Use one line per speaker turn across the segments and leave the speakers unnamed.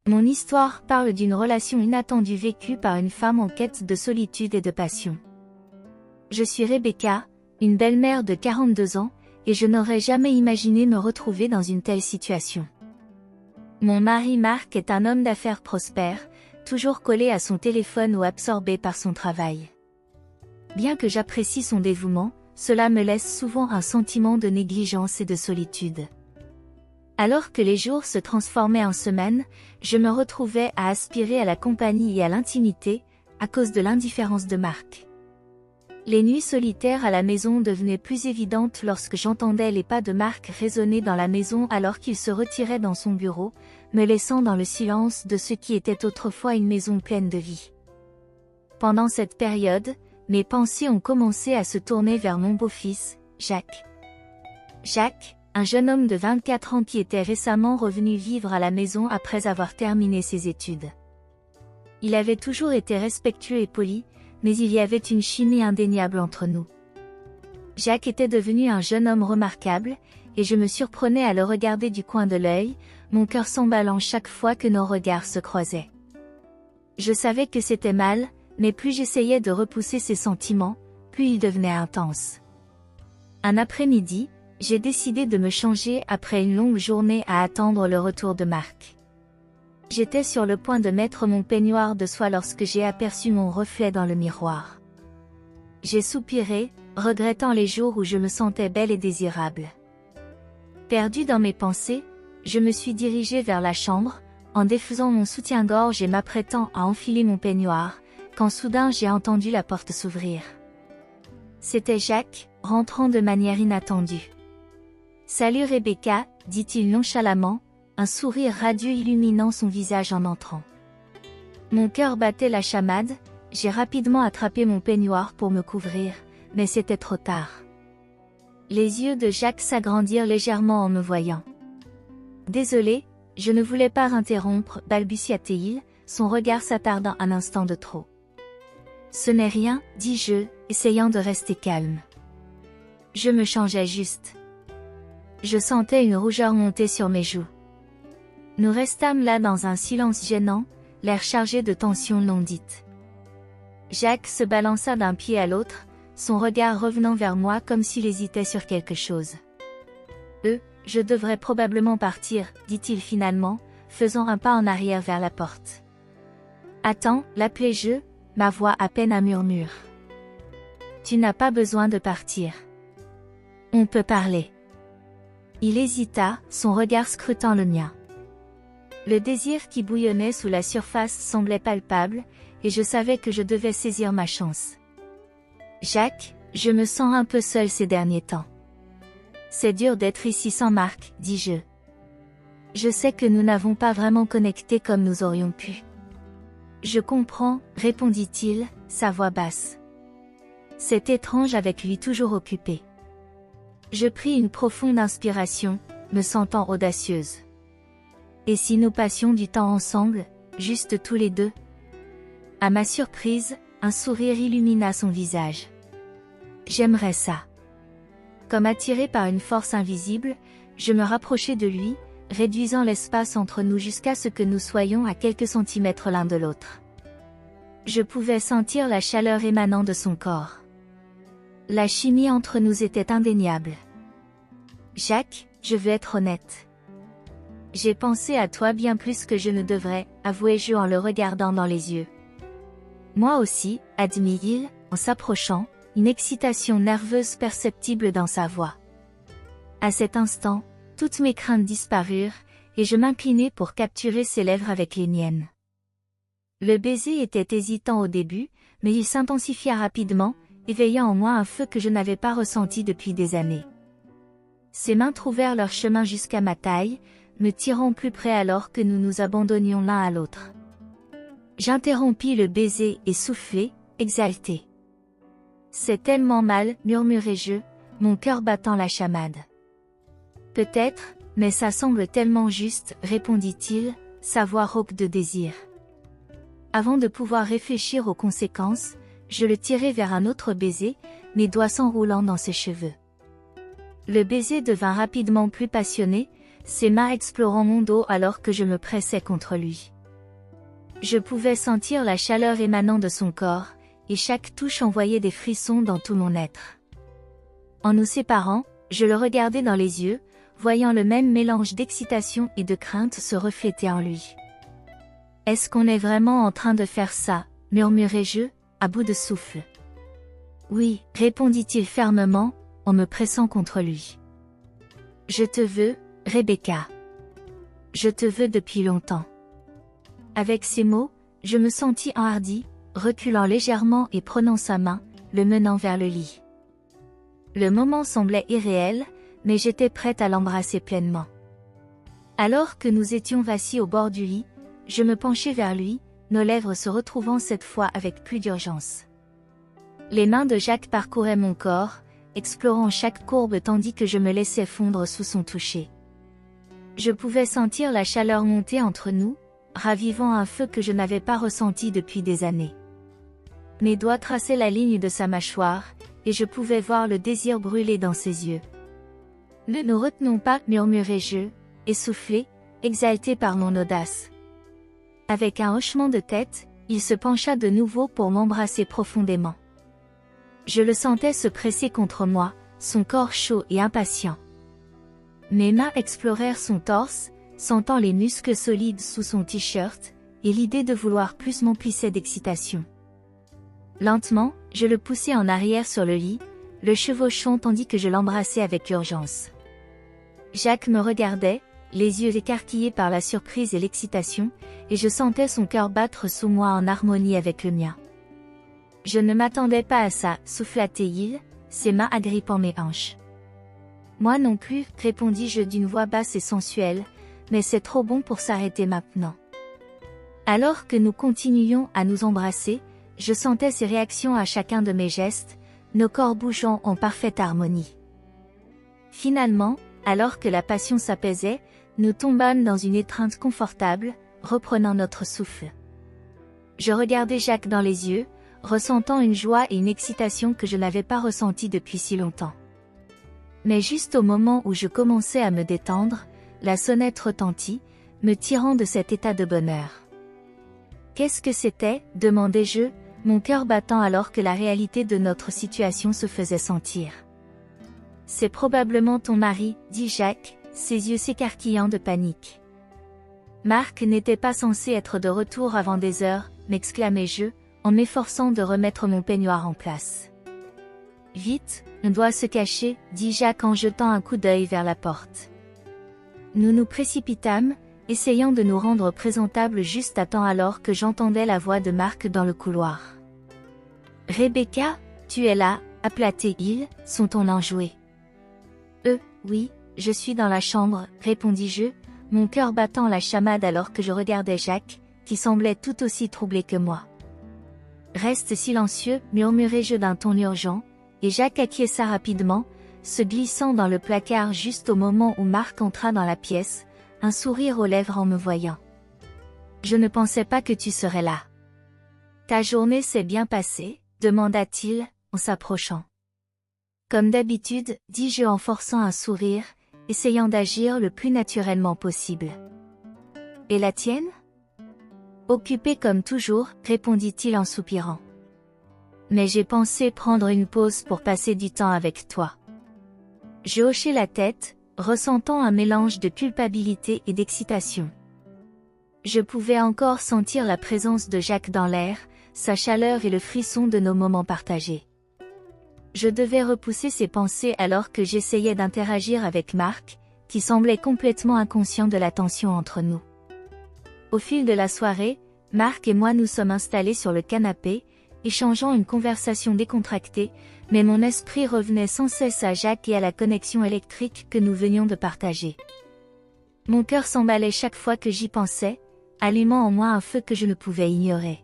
Mon histoire parle d'une relation inattendue vécue par une femme en quête de solitude et de passion. Je suis Rebecca, une belle-mère de 42 ans, et je n'aurais jamais imaginé me retrouver dans une telle situation. Mon mari Marc est un homme d'affaires prospère, toujours collé à son téléphone ou absorbé par son travail. Bien que j'apprécie son dévouement, cela me laisse souvent un sentiment de négligence et de solitude. Alors que les jours se transformaient en semaines, je me retrouvais à aspirer à la compagnie et à l'intimité, à cause de l'indifférence de Marc. Les nuits solitaires à la maison devenaient plus évidentes lorsque j'entendais les pas de Marc résonner dans la maison alors qu'il se retirait dans son bureau, me laissant dans le silence de ce qui était autrefois une maison pleine de vie. Pendant cette période, mes pensées ont commencé à se tourner vers mon beau-fils, Jacques. Jacques, un jeune homme de 24 ans qui était récemment revenu vivre à la maison après avoir terminé ses études. Il avait toujours été respectueux et poli, mais il y avait une chimie indéniable entre nous. Jacques était devenu un jeune homme remarquable, et je me surprenais à le regarder du coin de l'œil, mon cœur s'emballant chaque fois que nos regards se croisaient. Je savais que c'était mal, mais plus j'essayais de repousser ces sentiments, plus ils devenaient intenses. Un après-midi, j'ai décidé de me changer après une longue journée à attendre le retour de Marc. J'étais sur le point de mettre mon peignoir de soie lorsque j'ai aperçu mon reflet dans le miroir. J'ai soupiré, regrettant les jours où je me sentais belle et désirable. Perdue dans mes pensées, je me suis dirigée vers la chambre, en défaisant mon soutien-gorge et m'apprêtant à enfiler mon peignoir, quand soudain j'ai entendu la porte s'ouvrir. C'était Jacques, rentrant de manière inattendue. « Salut Rebecca », dit-il nonchalamment, un sourire radieux illuminant son visage en entrant. Mon cœur battait la chamade, j'ai rapidement attrapé mon peignoir pour me couvrir, mais c'était trop tard. Les yeux de Jacques s'agrandirent légèrement en me voyant. « Désolé, je ne voulais pas interrompre », balbutia-t-il, son regard s'attardant un instant de trop. « Ce n'est rien, dis-je, essayant de rester calme. Je me changeais juste. » Je sentais une rougeur monter sur mes joues. Nous restâmes là dans un silence gênant, l'air chargé de tensions non dites. Jacques se balança d'un pied à l'autre, son regard revenant vers moi comme s'il hésitait sur quelque chose. « Je devrais probablement partir », dit-il finalement, faisant un pas en arrière vers la porte. « Attends », l'appelai-je, ma voix à peine un murmure. « Tu n'as pas besoin de partir. On peut parler. » Il hésita, son regard scrutant le mien. Le désir qui bouillonnait sous la surface semblait palpable, et je savais que je devais saisir ma chance. « Jacques, je me sens un peu seul ces derniers temps. C'est dur d'être ici sans Marc, dis-je. Je sais que nous n'avons pas vraiment connecté comme nous aurions pu. »« Je comprends, » répondit-il, sa voix basse. « C'est étrange avec lui toujours occupé. » Je pris une profonde inspiration, me sentant audacieuse. Et si nous passions du temps ensemble, juste tous les deux? À ma surprise, un sourire illumina son visage. J'aimerais ça. Comme attiré par une force invisible, je me rapprochai de lui, réduisant l'espace entre nous jusqu'à ce que nous soyons à quelques centimètres l'un de l'autre. Je pouvais sentir la chaleur émanant de son corps. La chimie entre nous était indéniable. Jacques, je veux être honnête. J'ai pensé à toi bien plus que je ne devrais, avouai-je en le regardant dans les yeux. Moi aussi, admit-il, en s'approchant, une excitation nerveuse perceptible dans sa voix. À cet instant, toutes mes craintes disparurent, et je m'inclinai pour capturer ses lèvres avec les miennes. Le baiser était hésitant au début, mais il s'intensifia rapidement, éveillant en moi un feu que je n'avais pas ressenti depuis des années. Ses mains trouvèrent leur chemin jusqu'à ma taille, me tirant plus près alors que nous nous abandonnions l'un à l'autre. J'interrompis le baiser et soufflai, exalté. « C'est tellement mal, murmurai-je, mon cœur battant la chamade. »« Peut-être, mais ça semble tellement juste, » répondit-il, sa voix rauque de désir. Avant de pouvoir réfléchir aux conséquences, je le tirai vers un autre baiser, mes doigts s'enroulant dans ses cheveux. Le baiser devint rapidement plus passionné, ses mains explorant mon dos alors que je me pressais contre lui. Je pouvais sentir la chaleur émanant de son corps, et chaque touche envoyait des frissons dans tout mon être. En nous séparant, je le regardais dans les yeux, voyant le même mélange d'excitation et de crainte se refléter en lui. « Est-ce qu'on est vraiment en train de faire ça ?» murmurai-je, à bout de souffle. « Oui, » répondit-il fermement, en me pressant contre lui. « Je te veux, Rebecca. Je te veux depuis longtemps. » Avec ces mots, je me sentis enhardi, reculant légèrement et prenant sa main, le menant vers le lit. Le moment semblait irréel, mais j'étais prête à l'embrasser pleinement. Alors que nous étions assis au bord du lit, je me penchai vers lui, nos lèvres se retrouvant cette fois avec plus d'urgence. Les mains de Jacques parcouraient mon corps, explorant chaque courbe tandis que je me laissais fondre sous son toucher. Je pouvais sentir la chaleur monter entre nous, ravivant un feu que je n'avais pas ressenti depuis des années. Mes doigts traçaient la ligne de sa mâchoire, et je pouvais voir le désir brûler dans ses yeux. « Ne nous retenons pas, murmurai-je, essoufflé, exalté par mon audace. » Avec un hochement de tête, il se pencha de nouveau pour m'embrasser profondément. Je le sentais se presser contre moi, son corps chaud et impatient. Mes mains explorèrent son torse, sentant les muscles solides sous son t-shirt, et l'idée de vouloir plus m'emplissait d'excitation. Lentement, je le poussai en arrière sur le lit, le chevauchant tandis que je l'embrassais avec urgence. Jacques me regardait, les yeux écarquillés par la surprise et l'excitation, et je sentais son cœur battre sous moi en harmonie avec le mien. Je ne m'attendais pas à ça, souffla-t-il, ses mains agrippant mes hanches. Moi non plus, répondis-je d'une voix basse et sensuelle, mais c'est trop bon pour s'arrêter maintenant. Alors que nous continuions à nous embrasser, je sentais ses réactions à chacun de mes gestes, nos corps bougeant en parfaite harmonie. Finalement, alors que la passion s'apaisait, nous tombâmes dans une étreinte confortable, reprenant notre souffle. Je regardais Jacques dans les yeux, ressentant une joie et une excitation que je n'avais pas ressenties depuis si longtemps. Mais juste au moment où je commençais à me détendre, la sonnette retentit, me tirant de cet état de bonheur. « Qu'est-ce que c'était ?» demandai-je, mon cœur battant alors que la réalité de notre situation se faisait sentir. « C'est probablement ton mari, » dit Jacques, ses yeux s'écarquillant de panique. « Marc n'était pas censé être de retour avant des heures, » m'exclamai-je, en m'efforçant de remettre mon peignoir en place. « Vite, on doit se cacher, » dit Jacques en jetant un coup d'œil vers la porte. Nous nous précipitâmes, essayant de nous rendre présentables juste à temps alors que j'entendais la voix de Marc dans le couloir. « Rebecca, tu es là ?» appela-t-il, son ton enjoué. « Oui, je suis dans la chambre » répondis-je, mon cœur battant la chamade alors que je regardais Jacques, qui semblait tout aussi troublé que moi. « Reste silencieux » murmurai-je d'un ton urgent, et Jacques acquiesça rapidement, se glissant dans le placard juste au moment où Marc entra dans la pièce, un sourire aux lèvres en me voyant. « Je ne pensais pas que tu serais là. »« Ta journée s'est bien passée ?» demanda-t-il, en s'approchant. « Comme d'habitude, dis-je en forçant un sourire, essayant d'agir le plus naturellement possible. « Et la tienne ?»« Occupée comme toujours, » répondit-il en soupirant. « Mais j'ai pensé prendre une pause pour passer du temps avec toi. » Je hochai la tête, ressentant un mélange de culpabilité et d'excitation. Je pouvais encore sentir la présence de Jacques dans l'air, sa chaleur et le frisson de nos moments partagés. Je devais repousser ces pensées alors que j'essayais d'interagir avec Marc, qui semblait complètement inconscient de la tension entre nous. Au fil de la soirée, Marc et moi nous sommes installés sur le canapé, échangeant une conversation décontractée, mais mon esprit revenait sans cesse à Jacques et à la connexion électrique que nous venions de partager. Mon cœur s'emballait chaque fois que j'y pensais, allumant en moi un feu que je ne pouvais ignorer.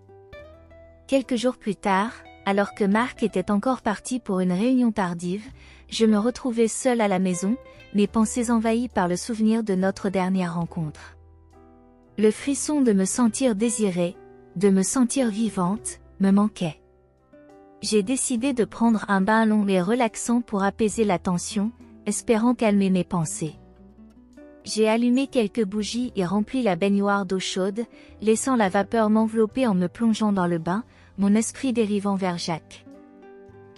Quelques jours plus tard, alors que Marc était encore parti pour une réunion tardive, je me retrouvais seule à la maison, mes pensées envahies par le souvenir de notre dernière rencontre. Le frisson de me sentir désirée, de me sentir vivante, me manquait. J'ai décidé de prendre un bain long et relaxant pour apaiser la tension, espérant calmer mes pensées. J'ai allumé quelques bougies et rempli la baignoire d'eau chaude, laissant la vapeur m'envelopper en me plongeant dans le bain, mon esprit dérivant vers Jacques.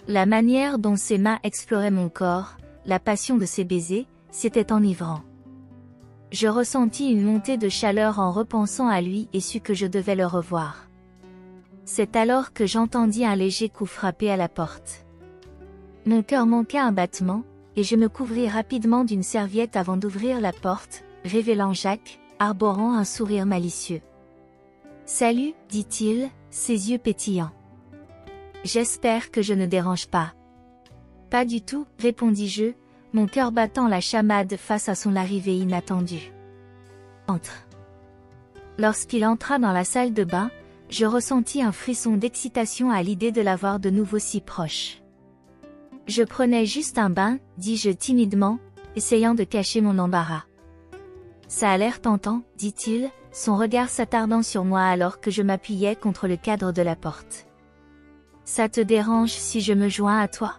La manière dont ses mains exploraient mon corps, la passion de ses baisers, c'était enivrant. Je ressentis une montée de chaleur en repensant à lui et sus que je devais le revoir. C'est alors que j'entendis un léger coup frapper à la porte. Mon cœur manqua un battement, et je me couvris rapidement d'une serviette avant d'ouvrir la porte, révélant Jacques, arborant un sourire malicieux. « Salut, dit-il, ses yeux pétillants. J'espère que je ne dérange pas. »« Pas du tout, répondis-je, mon cœur battant la chamade face à son arrivée inattendue. »« Entre. » Lorsqu'il entra dans la salle de bain, je ressentis un frisson d'excitation à l'idée de l'avoir de nouveau si proche. « Je prenais juste un bain, dis-je timidement, essayant de cacher mon embarras. »« Ça a l'air tentant, dit-il, son regard s'attardant sur moi alors que je m'appuyais contre le cadre de la porte. »« Ça te dérange si je me joins à toi ?»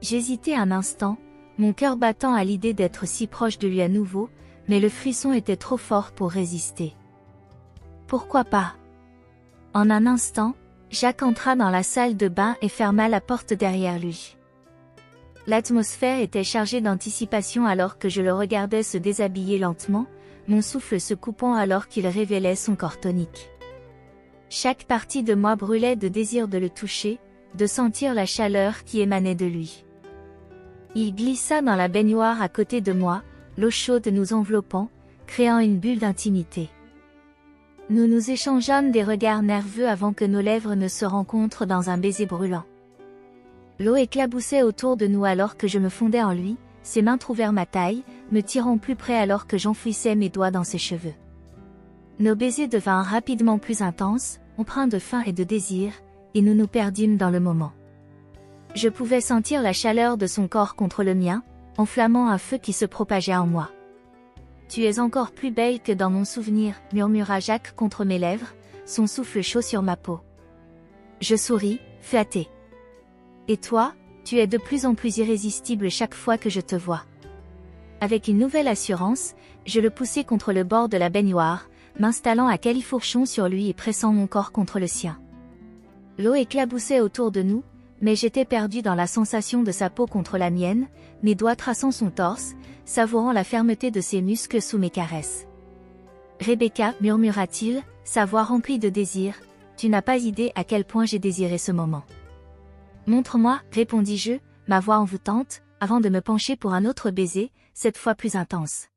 J'hésitai un instant, mon cœur battant à l'idée d'être si proche de lui à nouveau, mais le frisson était trop fort pour résister. « Pourquoi pas ?» En un instant, Jacques entra dans la salle de bain et ferma la porte derrière lui. L'atmosphère était chargée d'anticipation alors que je le regardais se déshabiller lentement, mon souffle se coupant alors qu'il révélait son corps tonique. Chaque partie de moi brûlait de désir de le toucher, de sentir la chaleur qui émanait de lui. Il glissa dans la baignoire à côté de moi, l'eau chaude nous enveloppant, créant une bulle d'intimité. Nous nous échangeâmes des regards nerveux avant que nos lèvres ne se rencontrent dans un baiser brûlant. L'eau éclaboussait autour de nous alors que je me fondais en lui, ses mains trouvèrent ma taille, me tirant plus près alors que j'enfouissais mes doigts dans ses cheveux. Nos baisers devinrent rapidement plus intenses, empreints de faim et de désir, et nous nous perdîmes dans le moment. Je pouvais sentir la chaleur de son corps contre le mien, enflammant un feu qui se propageait en moi. « Tu es encore plus belle que dans mon souvenir, » murmura Jacques contre mes lèvres, son souffle chaud sur ma peau. Je souris, flattée. « Et toi, tu es de plus en plus irrésistible chaque fois que je te vois. » Avec une nouvelle assurance, je le poussai contre le bord de la baignoire, m'installant à califourchon sur lui et pressant mon corps contre le sien. L'eau éclaboussait autour de nous, mais j'étais perdu dans la sensation de sa peau contre la mienne, mes doigts traçant son torse, savourant la fermeté de ses muscles sous mes caresses. « Rebecca, murmura-t-il, sa voix remplie de désir, tu n'as pas idée à quel point j'ai désiré ce moment. »« Montre-moi, répondis-je, ma voix envoûtante, avant de me pencher pour un autre baiser, cette fois plus intense.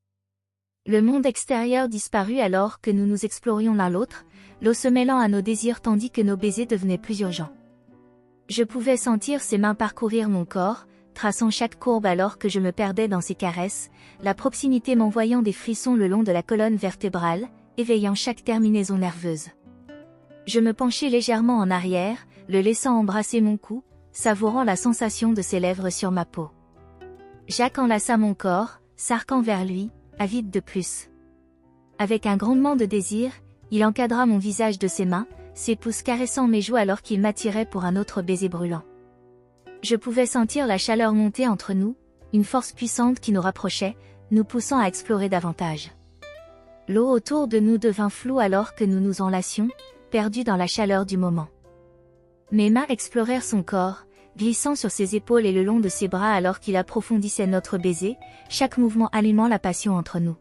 Le monde extérieur disparut alors que nous nous explorions l'un l'autre, l'eau se mêlant à nos désirs tandis que nos baisers devenaient plus urgents. Je pouvais sentir ses mains parcourir mon corps, traçant chaque courbe alors que je me perdais dans ses caresses, la proximité m'envoyant des frissons le long de la colonne vertébrale, éveillant chaque terminaison nerveuse. Je me penchai légèrement en arrière, le laissant embrasser mon cou, savourant la sensation de ses lèvres sur ma peau. Jacques enlaça mon corps, s'arquant vers lui, avide de plus. Avec un grondement de désir, il encadra mon visage de ses mains, ses pouces caressant mes joues alors qu'il m'attirait pour un autre baiser brûlant. Je pouvais sentir la chaleur monter entre nous, une force puissante qui nous rapprochait, nous poussant à explorer davantage. L'eau autour de nous devint floue alors que nous nous enlacions, perdus dans la chaleur du moment. Mes mains explorèrent son corps, glissant sur ses épaules et le long de ses bras alors qu'il approfondissait notre baiser, chaque mouvement allumant la passion entre nous.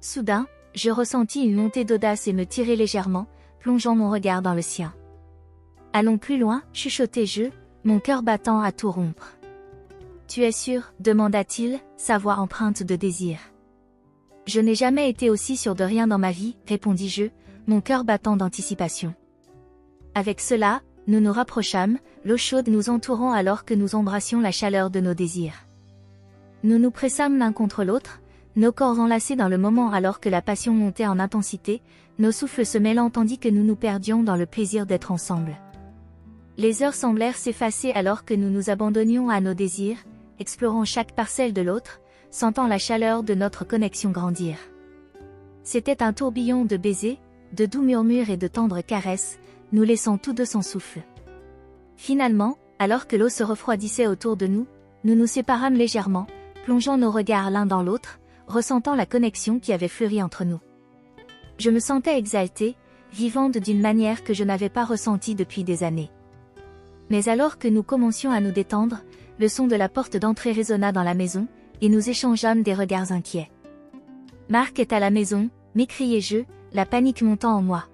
Soudain, je ressentis une montée d'audace et me tirai légèrement, plongeant mon regard dans le sien. « Allons plus loin, chuchotai-je, mon cœur battant à tout rompre. »« Tu es sûr ?» demanda-t-il, sa voix empreinte de désir. « Je n'ai jamais été aussi sûr de rien dans ma vie, répondis-je, mon cœur battant d'anticipation. » Avec cela, nous nous rapprochâmes, l'eau chaude nous entourant alors que nous embrassions la chaleur de nos désirs. Nous nous pressâmes l'un contre l'autre, nos corps enlacés dans le moment alors que la passion montait en intensité, nos souffles se mêlant tandis que nous nous perdions dans le plaisir d'être ensemble. Les heures semblèrent s'effacer alors que nous nous abandonnions à nos désirs, explorant chaque parcelle de l'autre, sentant la chaleur de notre connexion grandir. C'était un tourbillon de baisers, de doux murmures et de tendres caresses, nous laissant tous deux sans souffle. Finalement, alors que l'eau se refroidissait autour de nous, nous nous séparâmes légèrement, plongeant nos regards l'un dans l'autre, ressentant la connexion qui avait fleuri entre nous. Je me sentais exaltée, vivante d'une manière que je n'avais pas ressentie depuis des années. Mais alors que nous commencions à nous détendre, le son de la porte d'entrée résonna dans la maison, et nous échangeâmes des regards inquiets. « Marc est à la maison », m'écriai-je, la panique montant en moi.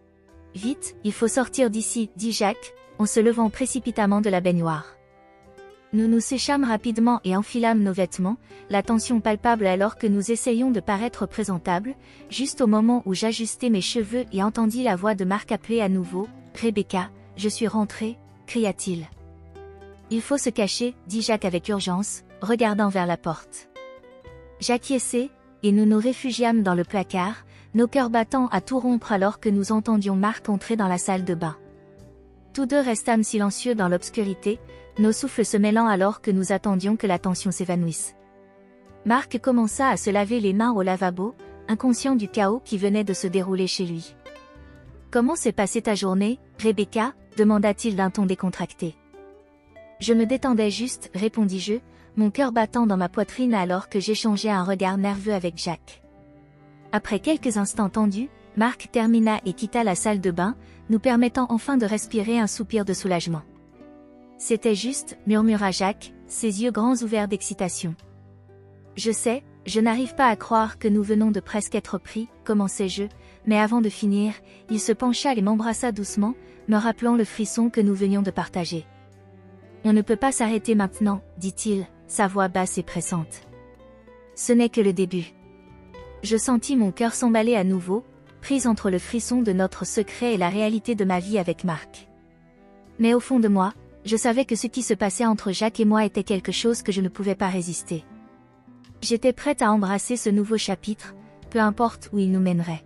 « Vite, il faut sortir d'ici », dit Jacques, en se levant précipitamment de la baignoire. Nous nous séchâmes rapidement et enfilâmes nos vêtements, la tension palpable alors que nous essayions de paraître présentables, juste au moment où j'ajustais mes cheveux et entendis la voix de Marc appeler à nouveau « Rebecca, je suis rentré », cria-t-il. « Il faut se cacher », dit Jacques avec urgence, regardant vers la porte. J'acquiesçai, et nous nous réfugiâmes dans le placard, nos cœurs battant à tout rompre alors que nous entendions Marc entrer dans la salle de bain. Tous deux restâmes silencieux dans l'obscurité, nos souffles se mêlant alors que nous attendions que la tension s'évanouisse. Marc commença à se laver les mains au lavabo, inconscient du chaos qui venait de se dérouler chez lui. « Comment s'est passée ta journée, Rebecca ?» demanda-t-il d'un ton décontracté. « Je me détendais juste », répondis-je, mon cœur battant dans ma poitrine alors que j'échangeais un regard nerveux avec Jacques. Après quelques instants tendus, Marc termina et quitta la salle de bain, nous permettant enfin de respirer un soupir de soulagement. « C'était juste », murmura Jacques, ses yeux grands ouverts d'excitation. « Je sais, je n'arrive pas à croire que nous venons de presque être pris, commençai-je, mais avant de finir, il se pencha et m'embrassa doucement, me rappelant le frisson que nous venions de partager. « On ne peut pas s'arrêter maintenant, dit-il, sa voix basse et pressante. Ce n'est que le début. » Je sentis mon cœur s'emballer à nouveau, prise entre le frisson de notre secret et la réalité de ma vie avec Marc. Mais au fond de moi, je savais que ce qui se passait entre Jacques et moi était quelque chose que je ne pouvais pas résister. J'étais prête à embrasser ce nouveau chapitre, peu importe où il nous mènerait.